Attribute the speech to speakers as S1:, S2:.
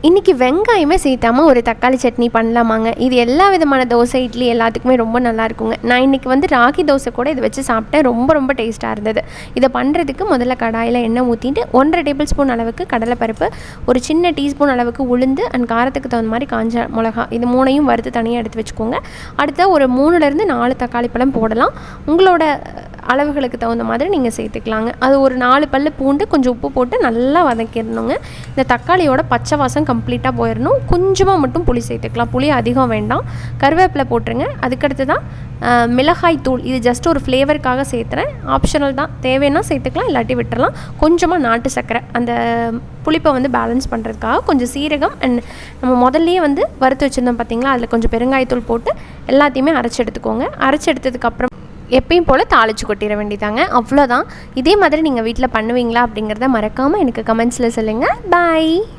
S1: இன்றைக்கி வெங்காயமே சேர்த்தாமல் ஒரு தக்காளி சட்னி பண்ணலாமாங்க. இது எல்லா விதமான தோசை, இட்லி எல்லாத்துக்குமே ரொம்ப நல்லாயிருக்குங்க. நான் இன்றைக்கி வந்து ராகி தோசை கூட இதை வச்சு சாப்பிட்டேன். ரொம்ப ரொம்ப டேஸ்ட்டாக இருந்தது. இதை பண்ணுறதுக்கு முதல்ல கடாயில் எண்ணெய் ஊற்றிட்டு 1.5 டேபிள் ஸ்பூன் அளவுக்கு கடலைப்பருப்பு, ஒரு சின்ன டீஸ்பூன் அளவுக்கு உளுந்து அண்ட் காரத்துக்கு தகுந்த மாதிரி காஞ்ச மிளகா, இது 3ஐயும் வறுத்து தனியாக எடுத்து வச்சுக்கோங்க. அடுத்த ஒரு 3லேருந்து 4 தக்காளி பழம் போடலாம். உங்களோட அளவுகளுக்கு தகுந்த மாதிரி நீங்கள் சேர்த்துக்கலாங்க. அது ஒரு 4 பல்லு பூண்டு, கொஞ்சம் உப்பு போட்டு நல்லா வதக்கிடணுங்க. இந்த தக்காளியோட பச்சை வாசம் கம்ப்ளீட்டாக போயிடணும். கொஞ்சமாக மட்டும் புளி சேர்த்துக்கலாம், புளி அதிகம் வேண்டாம். கருவேப்பிலை போட்டுருங்க. அதுக்கடுத்து தான் மிளகாய் தூள், இது ஜஸ்ட் ஒரு ஃப்ளேவருக்காக சேர்த்துறேன், ஆப்ஷனல் தான், தேவைன்னா சேர்த்துக்கலாம், இல்லாட்டி விட்டுறலாம். கொஞ்சமாக நாட்டு சர்க்கரை, அந்த புளிப்பை வந்து பேலன்ஸ் பண்ணுறதுக்காக கொஞ்சம் சீரகம் அண்ட் நம்ம முதல்லையே வந்து வறுத்து வச்சுருந்தோம் பார்த்திங்களா, அதில் கொஞ்சம் பெருங்காயத்தூள் போட்டு எல்லாத்தையுமே அரைச்சி எடுத்துக்கோங்க. அரைச்சி எடுத்ததுக்கப்புறம் எப்பயும் போல் தாளித்து கொட்டிட வேண்டியதாங்க, அவ்வளோதான். இதே மாதிரி நீங்கள் வீட்டில் பண்ணுவீங்களா அப்படிங்கிறத மறக்காமல் எனக்கு கமெண்ட்ஸில் சொல்லுங்கள். பாய்.